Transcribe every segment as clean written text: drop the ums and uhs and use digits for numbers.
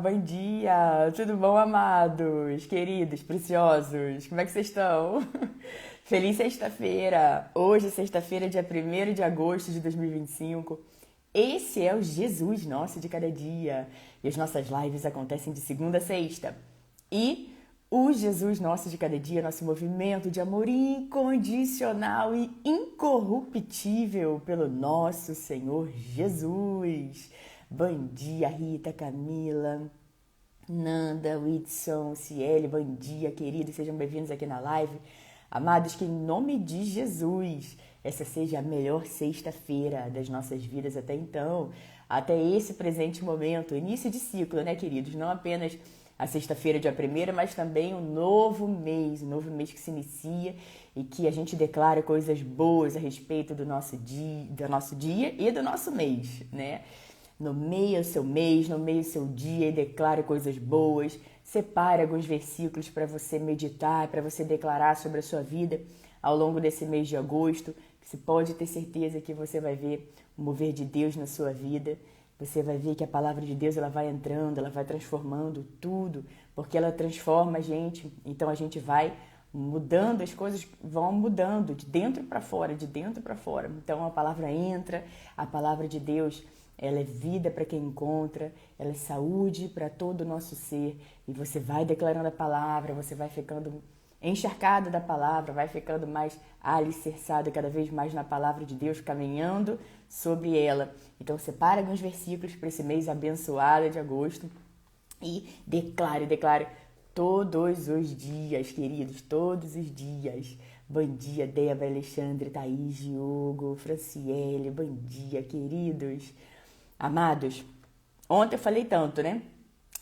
Bom dia! Tudo bom, amados, queridos, preciosos? Como é que vocês estão? Feliz sexta-feira! Hoje, sexta-feira, dia 1º de agosto de 2025. Esse é o Jesus nosso de cada dia. E as nossas lives acontecem de segunda a sexta. E o Jesus nosso de cada dia, nosso movimento de amor incondicional e incorruptível pelo nosso Senhor Jesus. Bom dia, Rita, Camila, Nanda, Whitson, Ciele, bom dia, queridos, sejam bem-vindos aqui na live. Amados, que em nome de Jesus, essa seja a melhor sexta-feira das nossas vidas até então, até esse presente momento, início de ciclo, né, queridos? Não apenas a sexta-feira, dia 1º, mas também um novo mês que se inicia e que a gente declara coisas boas a respeito do nosso dia e do nosso mês, né? Nomeie o seu mês, nomeie o seu dia e declare coisas boas. Separe alguns versículos para você meditar, para você declarar sobre a sua vida ao longo desse mês de agosto. Você pode ter certeza que você vai ver o mover de Deus na sua vida. Você vai ver que a palavra de Deus ela vai entrando, ela vai transformando tudo, porque ela transforma a gente. Então a gente vai mudando, as coisas vão mudando de dentro para fora, de dentro para fora. Então a palavra entra, a palavra de Deus ela é vida para quem encontra, ela é saúde para todo o nosso ser. E você vai declarando a palavra, você vai ficando encharcado da palavra, vai ficando mais alicerçado cada vez mais na palavra de Deus, caminhando sobre ela. Então separa alguns versículos para esse mês abençoado de agosto e declare todos os dias, queridos, todos os dias. Bom dia, Débora, Alexandre, Thaís, Diogo, Franciele, bom dia, queridos. Amados, ontem eu falei tanto, né?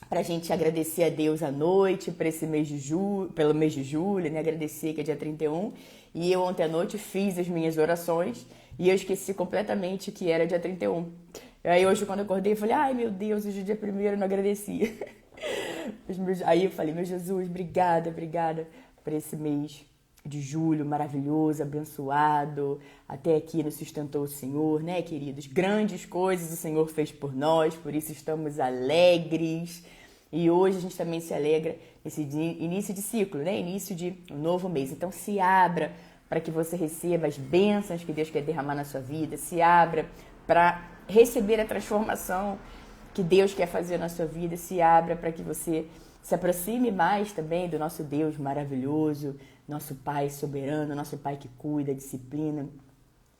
Pra gente agradecer a Deus à noite, por esse mês de julho, pelo mês de julho, né? Agradecer que é dia 31. E eu ontem à noite fiz as minhas orações e eu esqueci completamente que era dia 31. Aí hoje quando eu acordei eu falei, ai meu Deus, hoje é dia 1º eu não agradeci. Aí eu falei, meu Jesus, obrigada por esse mês de julho maravilhoso, abençoado, até aqui nos sustentou o Senhor, né, queridos? Grandes coisas o Senhor fez por nós, por isso estamos alegres. E hoje a gente também se alegra nesse início de ciclo, né? Início de um novo mês. Então se abra para que você receba as bênçãos que Deus quer derramar na sua vida, se abra para receber a transformação que Deus quer fazer na sua vida, se abra para que você se aproxime mais também do nosso Deus maravilhoso, nosso Pai soberano, nosso Pai que cuida, disciplina,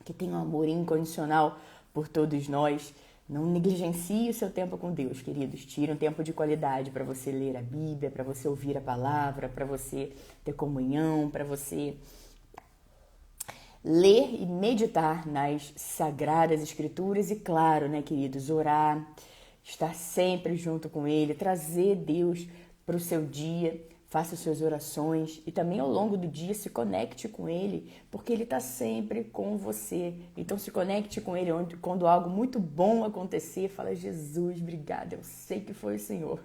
que tem um amor incondicional por todos nós. Não negligencie o seu tempo com Deus, queridos. Tire um tempo de qualidade para você ler a Bíblia, para você ouvir a palavra, para você ter comunhão, para você ler e meditar nas sagradas escrituras e, claro, né, queridos, orar, estar sempre junto com Ele, trazer Deus para o seu dia, faça suas orações e também ao longo do dia se conecte com Ele, porque Ele está sempre com você. Então se conecte com Ele quando algo muito bom acontecer, fala, Jesus, obrigada, eu sei que foi o Senhor.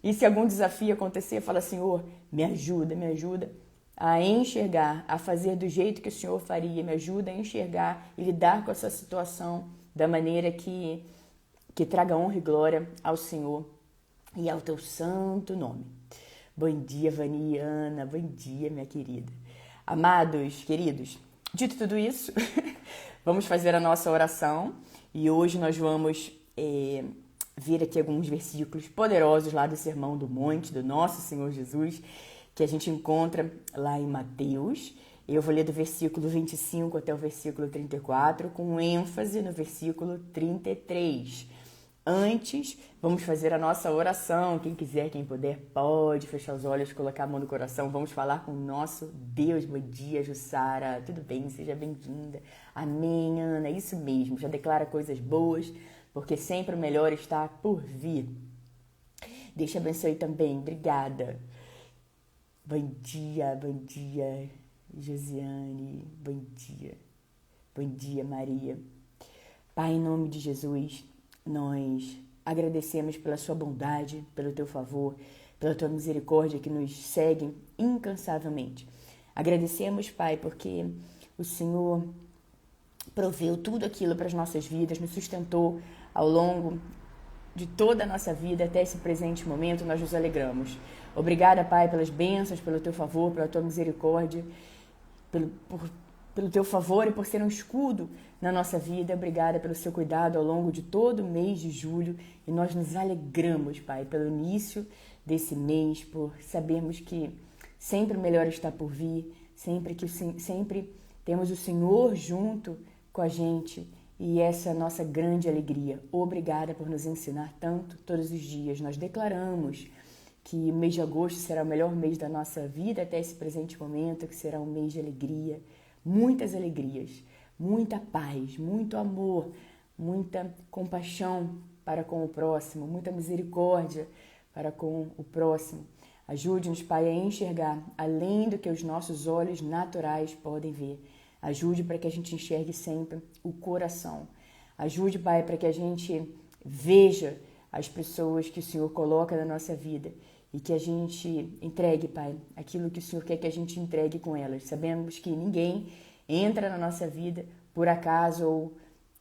E se algum desafio acontecer, fala, Senhor, me ajuda a enxergar, a fazer do jeito que o Senhor faria, me ajuda a enxergar e lidar com essa situação da maneira que traga honra e glória ao Senhor e ao teu santo nome. Bom dia, Vaniana, bom dia, minha querida. Amados, queridos, dito tudo isso, vamos fazer a nossa oração e hoje nós vamos ver aqui alguns versículos poderosos lá do Sermão do Monte, do nosso Senhor Jesus, que a gente encontra lá em Mateus. Eu vou ler do versículo 25 até o versículo 34, com ênfase no versículo 33. Antes, vamos fazer a nossa oração. Quem quiser, quem puder, pode fechar os olhos, colocar a mão no coração. Vamos falar com o nosso Deus. Bom dia, Jussara. Tudo bem? Seja bem-vinda. Amém, Ana. Isso mesmo. Já declara coisas boas, porque sempre o melhor está por vir. Deus te abençoe também. Obrigada. Bom dia, Josiane. Bom dia, Maria. Pai, em nome de Jesus, nós agradecemos pela sua bondade, pelo teu favor, pela tua misericórdia que nos segue incansavelmente. Agradecemos, Pai, porque o Senhor proveu tudo aquilo para as nossas vidas, nos sustentou ao longo de toda a nossa vida até esse presente momento, nós nos alegramos. Obrigada, Pai, pelas bênçãos, pelo Teu favor, pela Tua misericórdia, pelo Teu favor e por ser um escudo na nossa vida. Obrigada pelo Seu cuidado ao longo de todo o mês de julho. E nós nos alegramos, Pai, pelo início desse mês, por sabermos que sempre o melhor está por vir, sempre temos o Senhor junto com a gente. E essa é a nossa grande alegria. Obrigada por nos ensinar tanto todos os dias. Nós declaramos que o mês de agosto será o melhor mês da nossa vida até esse presente momento, que será um mês de alegria, muitas alegrias, muita paz, muito amor, muita compaixão para com o próximo, muita misericórdia para com o próximo. Ajude-nos, Pai, a enxergar além do que os nossos olhos naturais podem ver. Ajude para que a gente enxergue sempre o coração. Ajude, Pai, para que a gente veja as pessoas que o Senhor coloca na nossa vida e que a gente entregue, Pai, aquilo que o Senhor quer que a gente entregue com elas. Sabemos que ninguém entra na nossa vida por acaso ou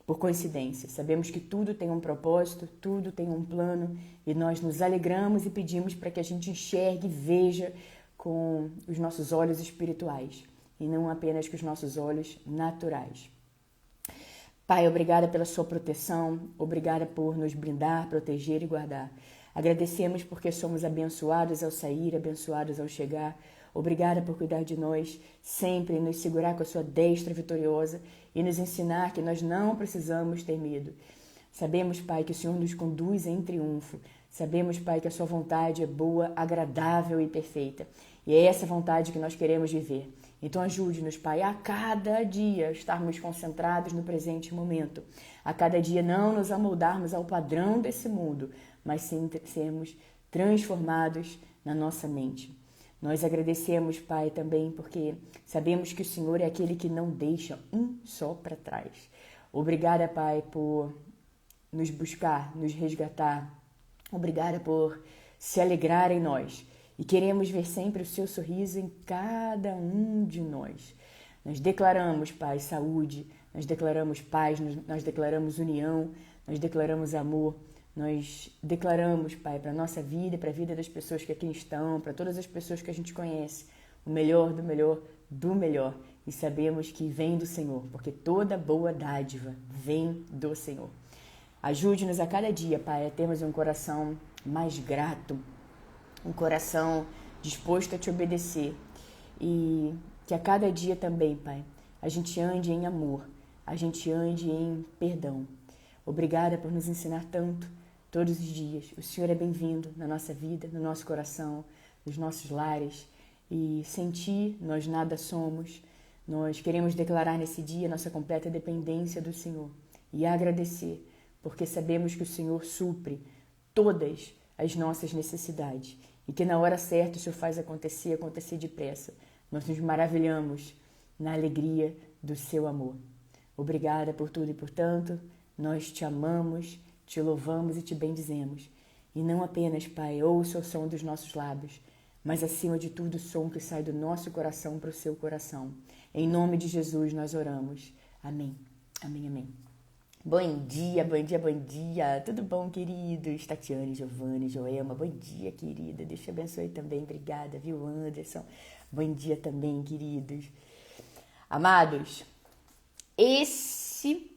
por coincidência. Sabemos que tudo tem um propósito, tudo tem um plano e nós nos alegramos e pedimos para que a gente enxergue e veja com os nossos olhos espirituais e não apenas com os nossos olhos naturais. Pai, obrigada pela sua proteção, obrigada por nos brindar, proteger e guardar. Agradecemos porque somos abençoados ao sair, abençoados ao chegar. Obrigada por cuidar de nós, sempre nos segurar com a sua destra vitoriosa e nos ensinar que nós não precisamos ter medo. Sabemos, Pai, que o Senhor nos conduz em triunfo. Sabemos, Pai, que a sua vontade é boa, agradável e perfeita. E é essa vontade que nós queremos viver. Então ajude-nos, Pai, a cada dia estarmos concentrados no presente momento. A cada dia não nos amoldarmos ao padrão desse mundo, mas sim sermos transformados na nossa mente. Nós agradecemos, Pai, também porque sabemos que o Senhor é aquele que não deixa um só para trás. Obrigada, Pai, por nos buscar, nos resgatar. Obrigada por se alegrar em nós. E queremos ver sempre o seu sorriso em cada um de nós. Nós declaramos, Pai, saúde, nós declaramos paz, nós declaramos união, nós declaramos amor, nós declaramos, Pai, para a nossa vida e para a vida das pessoas que aqui estão, para todas as pessoas que a gente conhece, o melhor do melhor do melhor. E sabemos que vem do Senhor, porque toda boa dádiva vem do Senhor. Ajude-nos a cada dia, Pai, a termos um coração mais grato, um coração disposto a te obedecer e que a cada dia também, Pai, a gente ande em amor, a gente ande em perdão. Obrigada por nos ensinar tanto todos os dias. O Senhor é bem-vindo na nossa vida, no nosso coração, nos nossos lares e sem Ti nós nada somos. Nós queremos declarar nesse dia nossa completa dependência do Senhor e agradecer, porque sabemos que o Senhor supre todas as nossas necessidades e que na hora certa o Senhor faz acontecer depressa. Nós nos maravilhamos na alegria do seu amor. Obrigada por tudo e por tanto. Nós te amamos, te louvamos e te bendizemos. E não apenas, Pai, ouça o som dos nossos lábios, mas acima de tudo o som que sai do nosso coração para o seu coração. Em nome de Jesus nós oramos. Amém. Amém, amém. Bom dia, bom dia, bom dia. Tudo bom, queridos? Tatiane, Giovanni, Joelma, bom dia, querida. Deus te abençoe também. Obrigada, viu, Anderson? Bom dia também, queridos. Amados, esse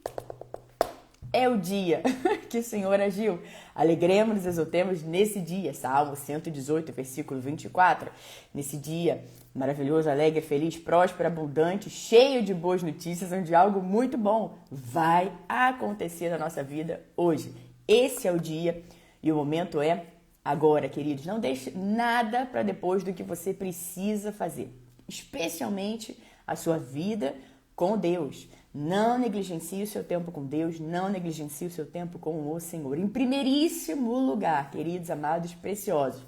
é o dia que o Senhor agiu. Alegremos-nos, exultemos nesse dia. Salmo 118, versículo 24. Nesse dia maravilhoso, alegre, feliz, próspero, abundante, cheio de boas notícias, onde algo muito bom vai acontecer na nossa vida hoje. Esse é o dia e o momento é agora, queridos. Não deixe nada para depois do que você precisa fazer, especialmente a sua vida com Deus. Não negligencie o seu tempo com Deus, não negligencie o seu tempo com o Senhor. Em primeiríssimo lugar, queridos, amados, preciosos,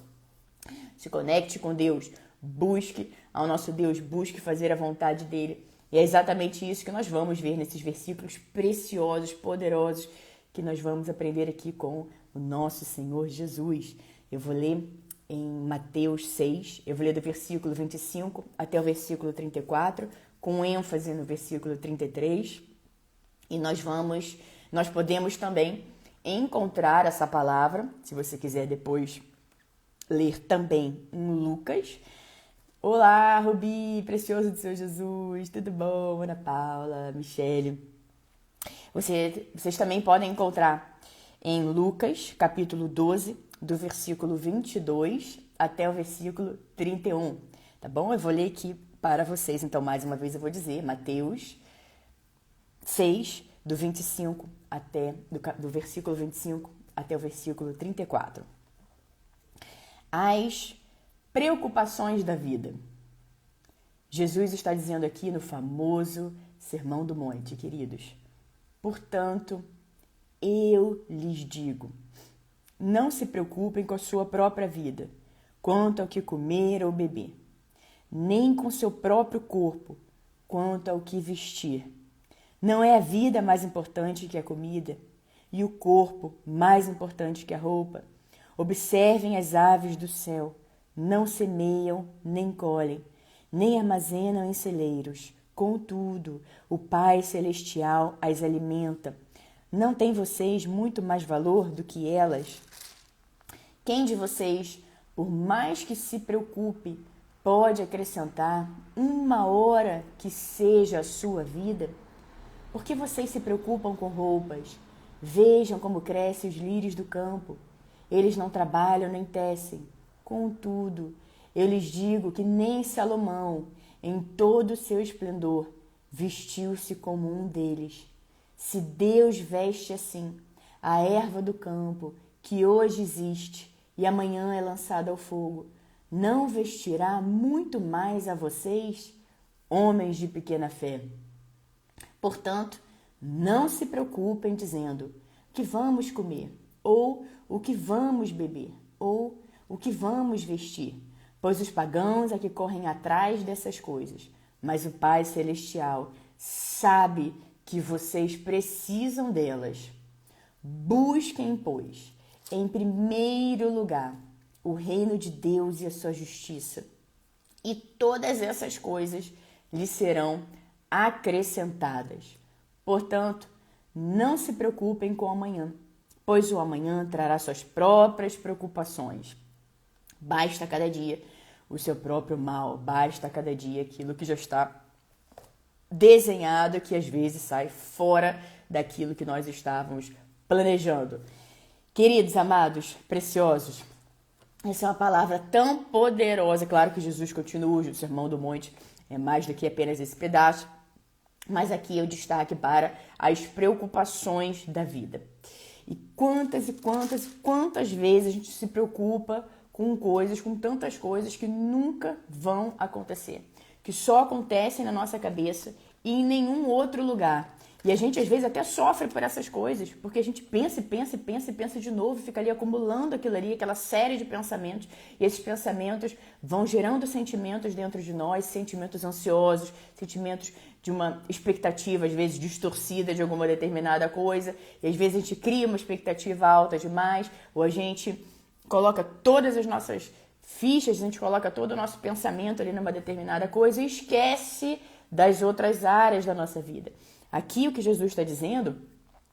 se conecte com Deus, busque ao nosso Deus, busque fazer a vontade dele. E é exatamente isso que nós vamos ver nesses versículos preciosos, poderosos, que nós vamos aprender aqui com o nosso Senhor Jesus. Eu vou ler em Mateus 6, eu vou ler do versículo 25 até o versículo 34, com ênfase no versículo 33, e nós podemos também encontrar essa palavra, se você quiser depois ler também em Lucas. Olá, Rubi, precioso do Seu Jesus, tudo bom? Ana Paula, Michele. Vocês também podem encontrar em Lucas, capítulo 12, do versículo 22 até o versículo 31, tá bom? Eu vou ler aqui para vocês, então mais uma vez eu vou dizer, Mateus 6, do 25 do versículo 25 até o versículo 34. As preocupações da vida. Jesus está dizendo aqui no famoso Sermão do Monte, queridos. Portanto, eu lhes digo, não se preocupem com a sua própria vida, quanto ao que comer ou beber, nem com seu próprio corpo, quanto ao que vestir. Não é a vida mais importante que a comida, e o corpo mais importante que a roupa. Observem as aves do céu, não semeiam, nem colhem, nem armazenam em celeiros. Contudo, o Pai Celestial as alimenta. Não têm vocês muito mais valor do que elas? Quem de vocês, por mais que se preocupe, pode acrescentar uma hora que seja a sua vida? Por que vocês se preocupam com roupas? Vejam como crescem os lírios do campo. Eles não trabalham nem tecem. Contudo, eu lhes digo que nem Salomão, em todo o seu esplendor, vestiu-se como um deles. Se Deus veste assim a erva do campo, que hoje existe e amanhã é lançada ao fogo, não vestirá muito mais a vocês, homens de pequena fé? Portanto, não se preocupem dizendo: o que vamos comer? Ou o que vamos beber? Ou o que vamos vestir? Pois os pagãos é que correm atrás dessas coisas. Mas o Pai Celestial sabe que vocês precisam delas. Busquem, pois, em primeiro lugar, o reino de Deus e a sua justiça, e todas essas coisas lhe serão acrescentadas. Portanto, não se preocupem com o amanhã, pois o amanhã trará suas próprias preocupações. Basta cada dia o seu próprio mal, basta cada dia aquilo que já está desenhado, que às vezes sai fora daquilo que nós estávamos planejando. Queridos, amados, preciosos, essa é uma palavra tão poderosa. Claro que Jesus continua, o Sermão do Monte é mais do que apenas esse pedaço, mas aqui eu destaque para as preocupações da vida. E quantas vezes a gente se preocupa com coisas, com tantas coisas que nunca vão acontecer, que só acontecem na nossa cabeça e em nenhum outro lugar. E a gente às vezes até sofre por essas coisas, porque a gente pensa de novo, fica ali acumulando aquilo ali, aquela série de pensamentos, e esses pensamentos vão gerando sentimentos dentro de nós, sentimentos ansiosos, sentimentos de uma expectativa, às vezes, distorcida de alguma determinada coisa, e às vezes a gente cria uma expectativa alta demais, ou a gente coloca todas as nossas fichas, a gente coloca todo o nosso pensamento ali numa determinada coisa e esquece das outras áreas da nossa vida. Aqui o que Jesus está dizendo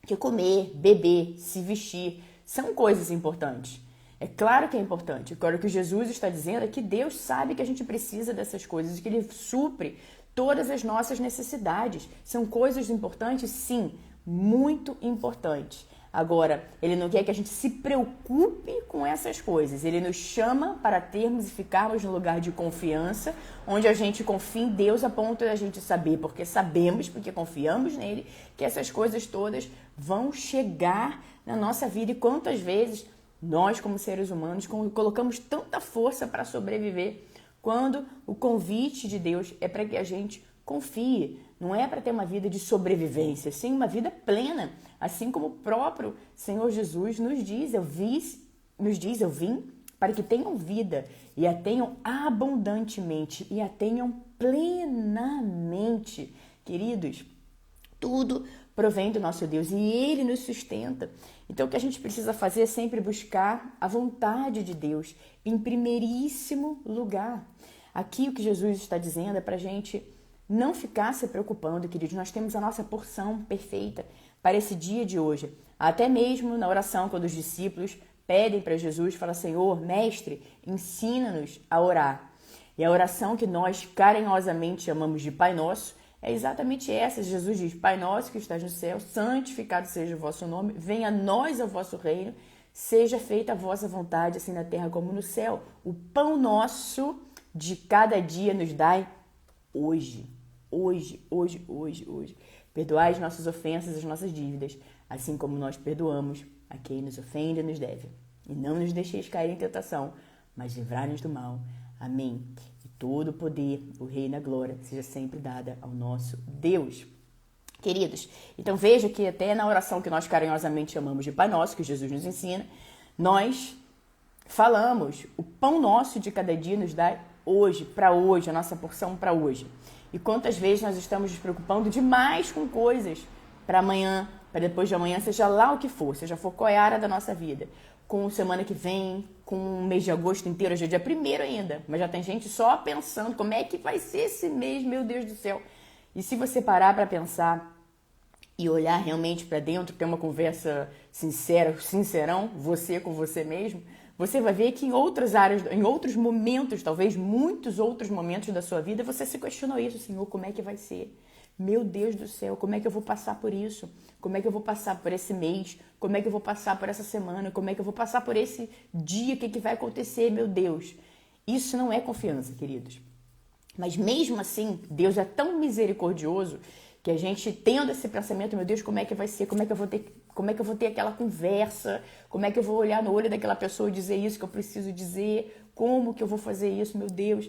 é que comer, beber, se vestir são coisas importantes. É claro que é importante. Agora o que Jesus está dizendo é que Deus sabe que a gente precisa dessas coisas, que Ele supre todas as nossas necessidades. São coisas importantes? Sim, muito importantes. Agora, Ele não quer que a gente se preocupe com essas coisas. Ele nos chama para termos e ficarmos no lugar de confiança, onde a gente confia em Deus a ponto de a gente saber, porque sabemos, porque confiamos nele, que essas coisas todas vão chegar na nossa vida. E quantas vezes nós, como seres humanos, colocamos tanta força para sobreviver, quando o convite de Deus é para que a gente confie. Não é para ter uma vida de sobrevivência, sim uma vida plena, assim como o próprio Senhor Jesus nos diz, eu vim para que tenham vida e a tenham abundantemente e a tenham plenamente. Queridos, tudo provém do nosso Deus e Ele nos sustenta. Então o que a gente precisa fazer é sempre buscar a vontade de Deus em primeiríssimo lugar. Aqui o que Jesus está dizendo é para a gente não ficar se preocupando, queridos. Nós temos a nossa porção perfeita para esse dia de hoje. Até mesmo na oração, quando os discípulos pedem para Jesus, fala: Senhor, mestre, ensina-nos a orar. E a oração que nós carinhosamente chamamos de Pai Nosso é exatamente essa. Jesus diz: Pai Nosso que estás no céu, santificado seja o vosso nome, venha a nós o vosso reino, seja feita a vossa vontade, assim na terra como no céu. O pão nosso de cada dia nos dai hoje. Hoje. Perdoai as nossas ofensas, as nossas dívidas, assim como nós perdoamos a quem nos ofende e nos deve. E não nos deixeis cair em tentação, mas livrai-nos do mal. Amém. E todo o poder, o reino e a glória seja sempre dada ao nosso Deus. Queridos, então veja que até na oração que nós carinhosamente chamamos de Pai Nosso, que Jesus nos ensina, nós falamos: o pão nosso de cada dia nos dá hoje, para hoje, a nossa porção para hoje. E quantas vezes nós estamos nos preocupando demais com coisas para amanhã, para depois de amanhã, seja lá o que for, seja for qual é a área da nossa vida, com semana que vem, com o mês de agosto inteiro, hoje é dia 1º ainda, mas já tem gente só pensando como é que vai ser esse mês, meu Deus do céu. E se você parar para pensar e olhar realmente para dentro, ter uma conversa sincera, sincerão, você com você mesmo, você vai ver que em outras áreas, em outros momentos, talvez muitos outros momentos da sua vida, você se questionou isso: Senhor, como é que vai ser? Meu Deus do céu, como é que eu vou passar por isso? Como é que eu vou passar por esse mês? Como é que eu vou passar por essa semana? Como é que eu vou passar por esse dia? O que vai acontecer? Meu Deus. Isso não é confiança, queridos. Mas mesmo assim, Deus é tão misericordioso que a gente tendo esse pensamento: meu Deus, como é que vai ser? Como é que eu vou ter aquela conversa? Como é que eu vou olhar no olho daquela pessoa e dizer isso que eu preciso dizer? Como que eu vou fazer isso, meu Deus?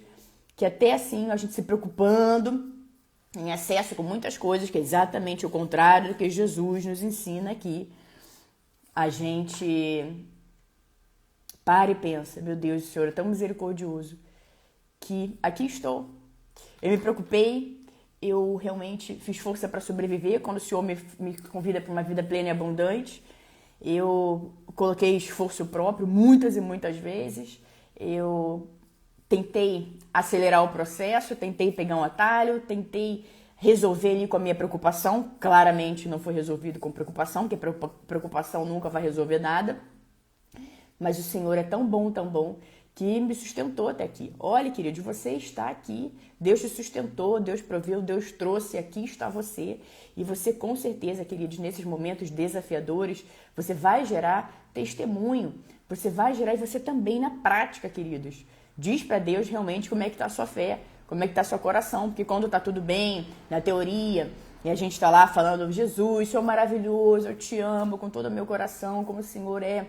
Que até assim, a gente se preocupando em excesso com muitas coisas, que é exatamente o contrário do que Jesus nos ensina aqui. A gente para e pensa: meu Deus, o Senhor é tão misericordioso que aqui estou. Eu me preocupei, eu realmente fiz força para sobreviver quando o Senhor me convida para uma vida plena e abundante. Eu coloquei esforço próprio muitas e muitas vezes. Eu tentei acelerar o processo, tentei pegar um atalho, tentei resolver ali com a minha preocupação. Claramente não foi resolvido com preocupação, porque preocupação nunca vai resolver nada. Mas o Senhor é tão bom, que me sustentou até aqui. Olha, querido, você está aqui. Deus te sustentou, Deus proveu, Deus trouxe, aqui está você. E você, com certeza, queridos, nesses momentos desafiadores, você vai gerar testemunho. Você vai gerar, e você também na prática, queridos. Diz para Deus realmente como é que está a sua fé, como é que está seu coração. Porque quando está tudo bem, na teoria, e a gente está lá falando: Jesus, Senhor maravilhoso, eu te amo com todo o meu coração, como o Senhor é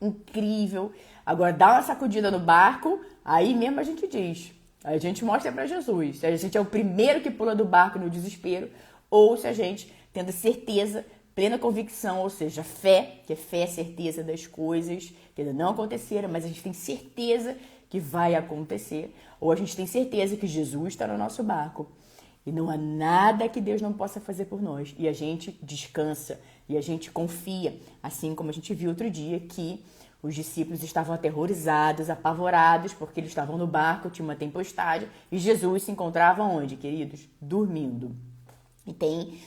incrível. Agora dá uma sacudida no barco, aí mesmo a gente diz, a gente mostra para Jesus se a gente é o primeiro que pula do barco no desespero, ou se a gente tendo certeza, plena convicção, ou seja, fé, que fé é certeza das coisas que ainda não aconteceram, mas a gente tem certeza que vai acontecer, ou a gente tem certeza que Jesus está no nosso barco e não há nada que Deus não possa fazer por nós, e a gente descansa e a gente confia, assim como a gente viu outro dia que os discípulos estavam aterrorizados, apavorados, porque eles estavam no barco, tinha uma tempestade, e Jesus se encontrava onde, queridos? Dormindo. E tem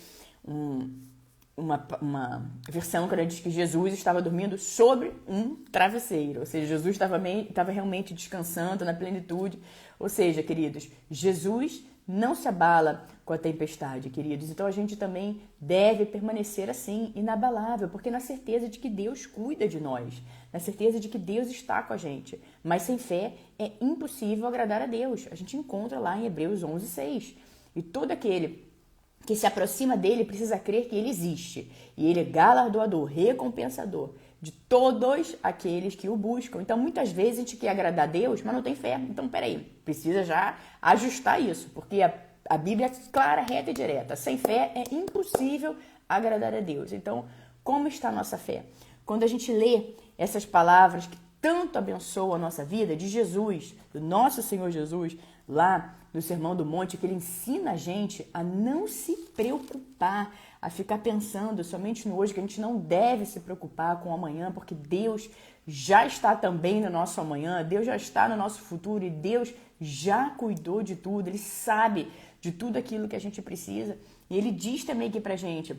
uma versão que diz que Jesus estava dormindo sobre um travesseiro, ou seja, Jesus estava realmente descansando na plenitude. Ou seja, queridos, Jesus não se abala com a tempestade, queridos. Então a gente também deve permanecer assim, inabalável, porque na certeza de que Deus cuida de nós, na certeza de que Deus está com a gente. Mas sem fé é impossível agradar a Deus. A gente encontra lá em Hebreus 11:6. E todo aquele que se aproxima dele precisa crer que ele existe. E ele é galardoador, recompensador de todos aqueles que o buscam. Então, muitas vezes a gente quer agradar a Deus, mas não tem fé. Então, peraí, precisa já ajustar isso, porque a Bíblia é clara, reta e direta. Sem fé é impossível agradar a Deus. Então, como está a nossa fé? Quando a gente lê essas palavras que tanto abençoam a nossa vida, de Jesus, do nosso Senhor Jesus, lá no Sermão do Monte, que ele ensina a gente a não se preocupar, a ficar pensando somente no hoje, que a gente não deve se preocupar com o amanhã, porque Deus já está também no nosso amanhã, Deus já está no nosso futuro e Deus já cuidou de tudo, Ele sabe de tudo aquilo que a gente precisa. E Ele diz também aqui pra gente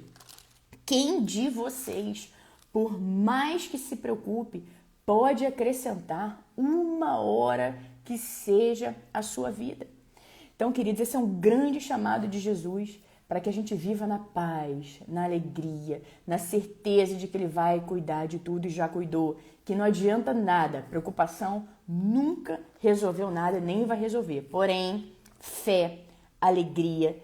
Quem de vocês, por mais que se preocupe, pode acrescentar 1 hora que seja a sua vida? Então, queridos, esse é um grande chamado de Jesus para que a gente viva na paz, na alegria, na certeza de que Ele vai cuidar de tudo e já cuidou. Que não adianta nada, preocupação nunca resolveu nada, nem vai resolver. Porém, fé, alegria,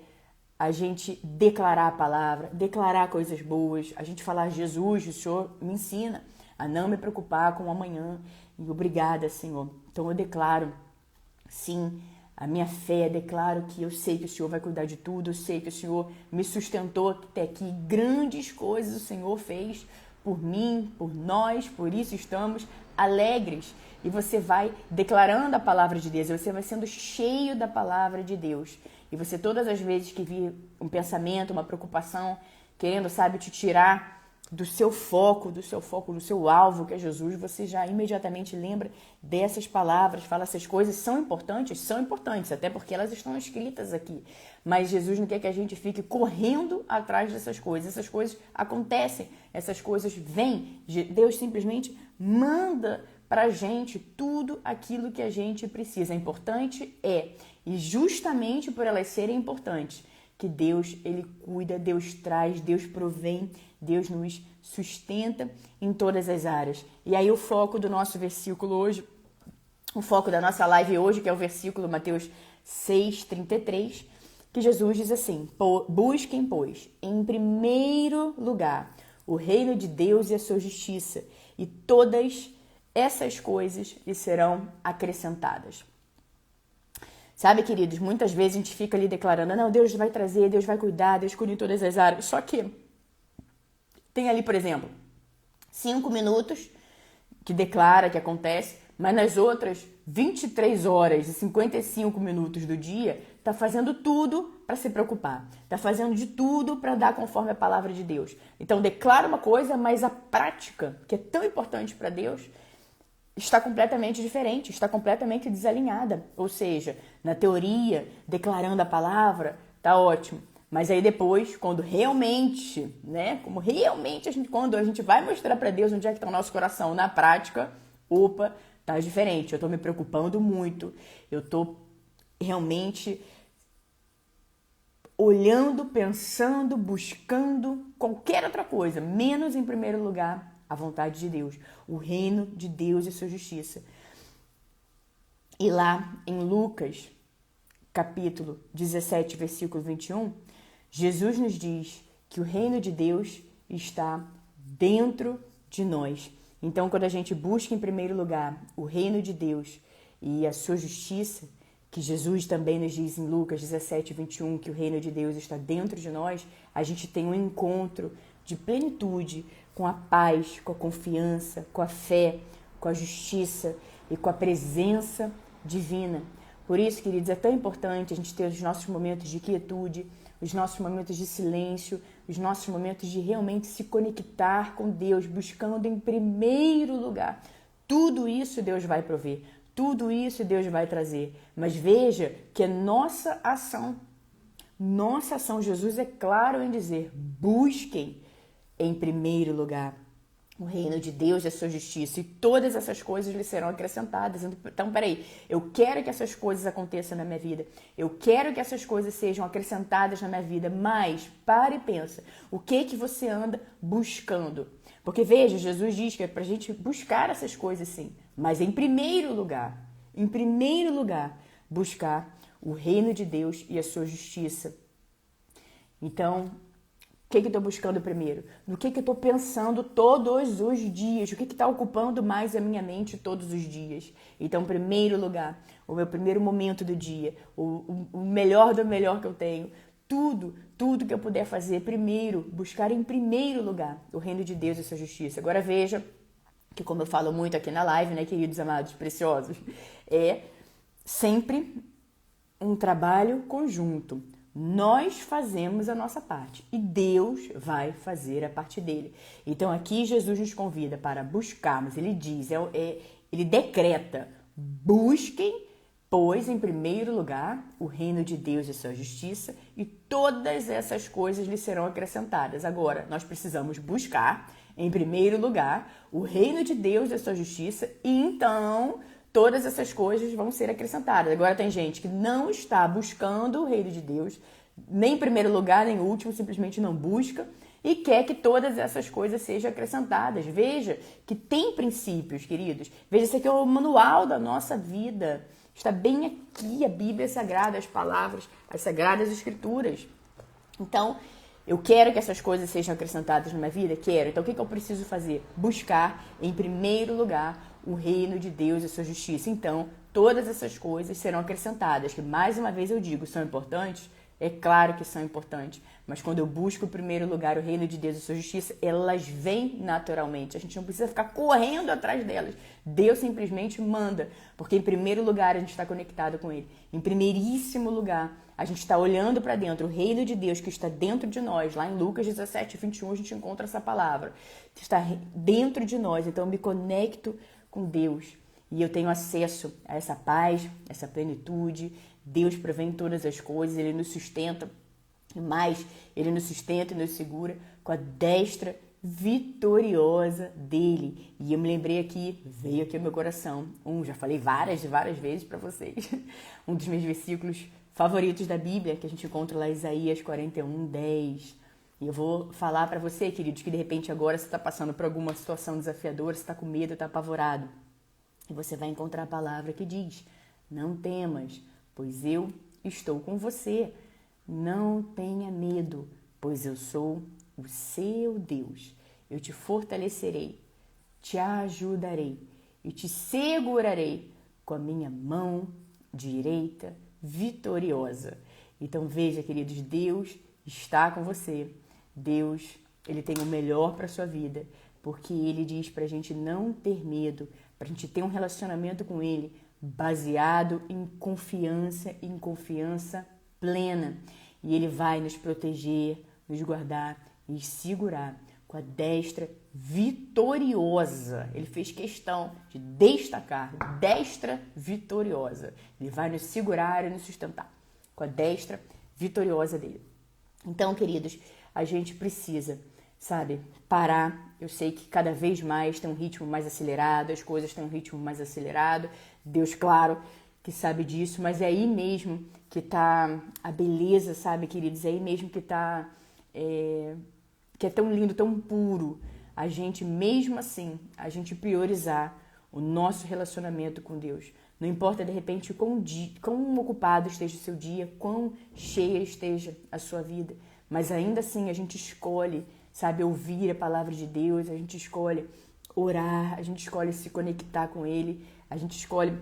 a gente declarar a palavra, declarar coisas boas, a gente falar: Jesus, o Senhor me ensina a não me preocupar com o amanhã. E obrigada, Senhor. Então eu declaro, sim, a minha fé, declaro que eu sei que o Senhor vai cuidar de tudo, eu sei que o Senhor me sustentou até aqui, grandes coisas o Senhor fez por mim, por nós, por isso estamos alegres. E você vai declarando a palavra de Deus, você vai sendo cheio da palavra de Deus. E você, todas as vezes que vir um pensamento, uma preocupação, querendo, sabe, te tirar do seu foco, do seu alvo, que é Jesus, você já imediatamente lembra dessas palavras, fala: essas coisas são importantes, até porque elas estão escritas aqui. Mas Jesus não quer que a gente fique correndo atrás dessas coisas. Essas coisas acontecem, essas coisas vêm. Deus simplesmente manda pra gente tudo aquilo que a gente precisa. É importante? É. E justamente por elas serem importantes, que Deus, Ele cuida, Deus traz, Deus provém, Deus nos sustenta em todas as áreas. E aí o foco do nosso versículo hoje, o foco da nossa live hoje, que é o versículo Mateus 6:33, que Jesus diz assim: busquem, pois, em primeiro lugar o reino de Deus e a sua justiça, e todas essas coisas lhe serão acrescentadas. Sabe, queridos, muitas vezes a gente fica ali declarando: não, Deus vai trazer, Deus vai cuidar, Deus cuida em todas as áreas. Só que tem ali, por exemplo, 5 minutos que declara, que acontece, mas nas outras 23 horas e 55 minutos do dia, tá fazendo tudo para se preocupar. Tá fazendo de tudo para dar conforme a palavra de Deus. Então declara uma coisa, mas a prática, que é tão importante para Deus, está completamente diferente, está completamente desalinhada. Ou seja, na teoria, declarando a palavra, tá ótimo. Mas aí depois, quando realmente, quando a gente vai mostrar para Deus onde é que está o nosso coração na prática, opa, tá diferente. Eu tô me preocupando muito, eu tô realmente olhando, pensando, buscando qualquer outra coisa, menos em primeiro lugar a vontade de Deus, o reino de Deus e sua justiça. E lá em Lucas, capítulo 17, versículo 21, Jesus nos diz que o reino de Deus está dentro de nós. Então, quando a gente busca em primeiro lugar o reino de Deus e a sua justiça, que Jesus também nos diz em Lucas 17, 21, que o reino de Deus está dentro de nós, a gente tem um encontro de plenitude com a paz, com a confiança, com a fé, com a justiça e com a presença divina. Por isso, queridos, é tão importante a gente ter os nossos momentos de quietude, os nossos momentos de silêncio, os nossos momentos de realmente se conectar com Deus, buscando em primeiro lugar. Tudo isso Deus vai prover, tudo isso Deus vai trazer. Mas veja que a nossa ação, Jesus é claro em dizer: busquem em primeiro lugar o reino de Deus e a sua justiça, e todas essas coisas lhe serão acrescentadas. Então, peraí, eu quero que essas coisas aconteçam na minha vida, eu quero que essas coisas sejam acrescentadas na minha vida, mas para e pensa, o que você anda buscando? Porque veja, Jesus diz que é pra gente buscar essas coisas sim, mas em primeiro lugar, buscar o reino de Deus e a sua justiça. Então, o que eu estou buscando primeiro? No que eu estou pensando todos os dias? O que está ocupando mais a minha mente todos os dias? Então, em primeiro lugar, o meu primeiro momento do dia, o melhor do melhor que eu tenho, tudo que eu puder fazer primeiro, buscar em primeiro lugar o reino de Deus e a sua justiça. Agora veja que, como eu falo muito aqui na live, né, queridos amados preciosos, é sempre um trabalho conjunto. Nós fazemos a nossa parte e Deus vai fazer a parte dele. Então aqui Jesus nos convida para buscarmos, ele diz, ele decreta: busquem Pois, em primeiro lugar, o reino de Deus e sua justiça, e todas essas coisas lhe serão acrescentadas. Agora, nós precisamos buscar, em primeiro lugar, o reino de Deus e sua justiça, e então todas essas coisas vão ser acrescentadas. Agora, tem gente que não está buscando o reino de Deus, nem em primeiro lugar, nem último, simplesmente não busca, e quer que todas essas coisas sejam acrescentadas. Veja que tem princípios, queridos. Veja, esse aqui é o manual da nossa vida. Está bem aqui a Bíblia Sagrada, as palavras, as Sagradas Escrituras. Então, eu quero que essas coisas sejam acrescentadas na minha vida? Quero. Então, o que eu preciso fazer? Buscar, em primeiro lugar, o reino de Deus e a sua justiça. Então, todas essas coisas serão acrescentadas, que, mais uma vez eu digo, são importantes. É claro que são importantes, mas quando eu busco em primeiro lugar o reino de Deus e sua justiça, elas vêm naturalmente. A gente não precisa ficar correndo atrás delas. Deus simplesmente manda, porque em primeiro lugar a gente está conectado com Ele. Em primeiríssimo lugar, a gente está olhando para dentro, o reino de Deus que está dentro de nós. Lá em Lucas 17, 21, a gente encontra essa palavra. Que está dentro de nós, então eu me conecto com Deus. E eu tenho acesso a essa paz, essa plenitude. Deus provém todas as coisas, Ele nos sustenta, mas Ele nos sustenta e nos segura com a destra vitoriosa dEle. E eu me lembrei aqui, veio aqui ao meu coração, já falei várias vezes para vocês, um dos meus versículos favoritos da Bíblia, que a gente encontra lá em Isaías 41, 10. E eu vou falar para você, queridos, que de repente agora você está passando por alguma situação desafiadora, você está com medo, está apavorado. E você vai encontrar a palavra que diz: não temas, pois eu estou com você. Não tenha medo, pois eu sou o seu Deus. Eu te fortalecerei, te ajudarei e te segurarei com a minha mão direita vitoriosa. Então veja, queridos, Deus está com você. Deus, Ele tem o melhor para a sua vida, porque Ele diz para a gente não ter medo, para a gente ter um relacionamento com Ele baseado em confiança plena. E Ele vai nos proteger, nos guardar e segurar com a destra vitoriosa. Ele fez questão de destacar, destra vitoriosa. Ele vai nos segurar e nos sustentar com a destra vitoriosa dele. Então, queridos, a gente precisa, parar. Eu sei que cada vez mais tem um ritmo mais acelerado, as coisas têm um ritmo mais acelerado. Deus, claro, que sabe disso, mas é aí mesmo que tá a beleza, queridos? É aí mesmo que tá, que é tão lindo, tão puro. A gente, mesmo assim, a gente priorizar o nosso relacionamento com Deus. Não importa, de repente, quão ocupado esteja o seu dia, quão cheia esteja a sua vida, mas ainda assim a gente escolhe, ouvir a palavra de Deus, a gente escolhe orar, a gente escolhe se conectar com Ele, a gente escolhe,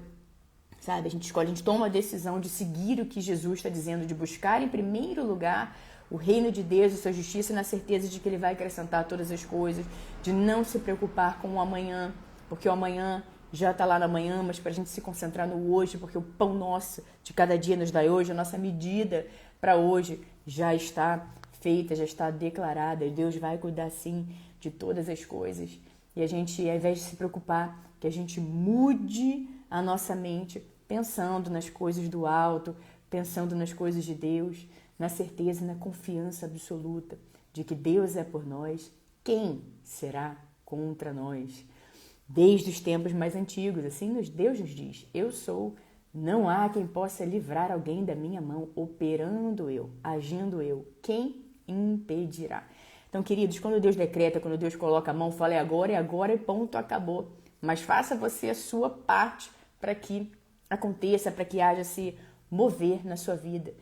a gente toma a decisão de seguir o que Jesus está dizendo, de buscar em primeiro lugar o reino de Deus e sua justiça, na certeza de que Ele vai acrescentar todas as coisas, de não se preocupar com o amanhã, porque o amanhã já está lá no amanhã, mas para a gente se concentrar no hoje, porque o pão nosso de cada dia nos dá hoje, a nossa medida para hoje já está feita, já está declarada, e Deus vai cuidar sim de todas as coisas. E a gente, ao invés de se preocupar, que a gente mude a nossa mente pensando nas coisas do alto, pensando nas coisas de Deus, na certeza e na confiança absoluta de que Deus é por nós, quem será contra nós? Desde os tempos mais antigos, assim Deus nos diz: eu sou, não há quem possa livrar alguém da minha mão, operando eu, agindo eu, quem impedirá? Então, queridos, quando Deus decreta, quando Deus coloca a mão, fala é agora e ponto, acabou. Mas faça você a sua parte para que aconteça, para que haja se mover na sua vida.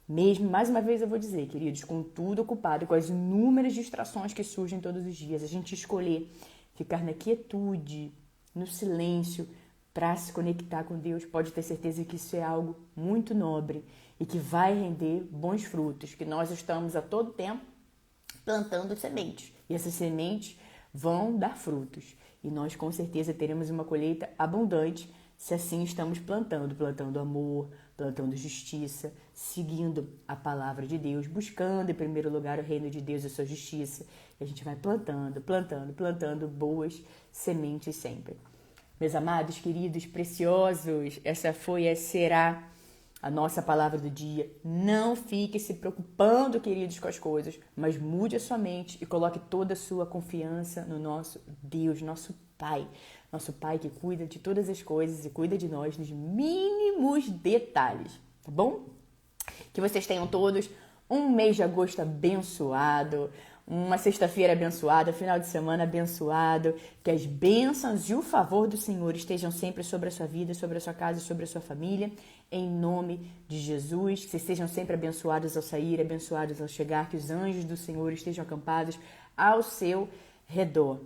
Mesmo, mais uma vez eu vou dizer, queridos, com tudo ocupado, com as inúmeras distrações que surgem todos os dias, a gente escolher ficar na quietude, no silêncio, para se conectar com Deus, pode ter certeza que isso é algo muito nobre e que vai render bons frutos, que nós estamos a todo tempo plantando sementes. E essas sementes vão dar frutos. E nós com certeza teremos uma colheita abundante se assim estamos plantando amor, plantando justiça, seguindo a palavra de Deus, buscando em primeiro lugar o reino de Deus e a sua justiça. E a gente vai plantando boas sementes sempre. Meus amados, queridos, preciosos, essa foi e será a nossa palavra do dia. Não fique se preocupando, queridos, com as coisas, mas mude a sua mente e coloque toda a sua confiança no nosso Deus, nosso Pai que cuida de todas as coisas e cuida de nós nos mínimos detalhes, tá bom? Que vocês tenham todos um mês de agosto abençoado, uma sexta-feira abençoada, final de semana abençoado, que as bênçãos e o favor do Senhor estejam sempre sobre a sua vida, sobre a sua casa e sobre a sua família, em nome de Jesus, que vocês sejam sempre abençoados ao sair, abençoados ao chegar, que os anjos do Senhor estejam acampados ao seu redor.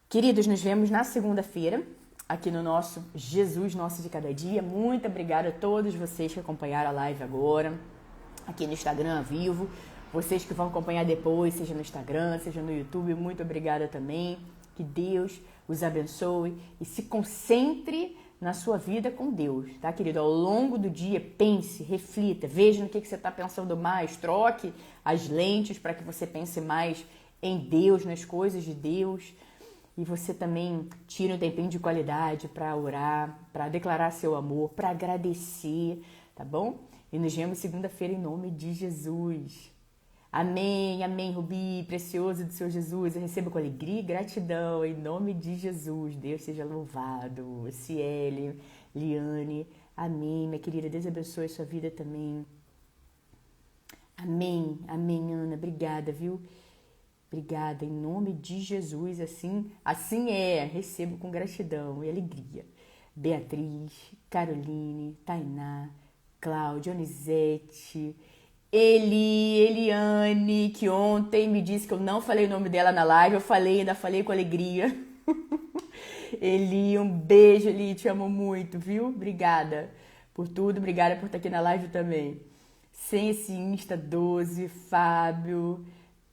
Queridos, nos vemos na segunda-feira, aqui no nosso Jesus Nosso de Cada Dia. Muito obrigada a todos vocês que acompanharam a live agora, aqui no Instagram, ao vivo. Vocês que vão acompanhar depois, seja no Instagram, seja no YouTube, muito obrigada também. Que Deus os abençoe e se concentre na sua vida com Deus, tá, querido? Ao longo do dia, pense, reflita, veja no que você está pensando mais, troque as lentes para que você pense mais em Deus, nas coisas de Deus. E você também tira um tempinho de qualidade para orar, para declarar seu amor, para agradecer, tá bom? E nos vemos segunda-feira em nome de Jesus. Amém, amém, Rubi, precioso do Senhor Jesus. Eu recebo com alegria e gratidão em nome de Jesus. Deus seja louvado. Ciele, Liane, amém, minha querida. Deus abençoe a sua vida também. Amém, amém, Ana. Obrigada, viu? Obrigada, em nome de Jesus, assim é, recebo com gratidão e alegria. Beatriz, Caroline, Tainá, Cláudia, Onisete, Eliane, que ontem me disse que eu não falei o nome dela na live, eu falei, ainda falei com alegria. Eli, um beijo, Eli, te amo muito, viu? Obrigada por tudo, obrigada por estar aqui na live também. Sense Insta 12, Fábio,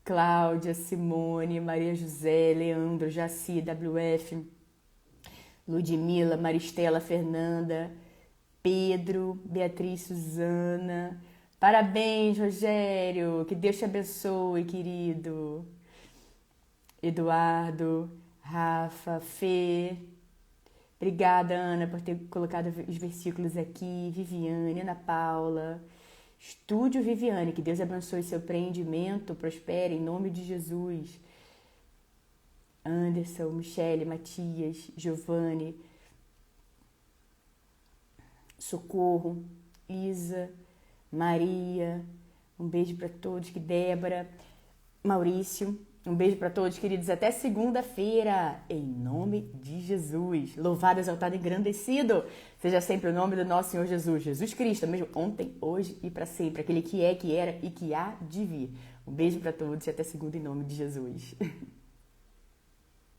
Cláudia, Simone, Maria José, Leandro, Jaci, WF, Ludmila, Maristela, Fernanda, Pedro, Beatriz, Suzana. Parabéns, Rogério. Que Deus te abençoe, querido. Eduardo, Rafa, Fê. Obrigada, Ana, por ter colocado os versículos aqui. Viviane, Ana Paula. Estúdio Viviane, que Deus abençoe seu empreendimento, prospere em nome de Jesus. Anderson, Michele, Matias, Giovanni, Socorro, Isa, Maria, um beijo para todos, que Débora, Maurício, um beijo para todos, queridos, até segunda-feira, em nome de Jesus. Louvado, exaltado e engrandecido seja sempre o nome do nosso Senhor Jesus, Jesus Cristo, mesmo ontem, hoje e para sempre, aquele que é, que era e que há de vir. Um beijo para todos e até segunda em nome de Jesus.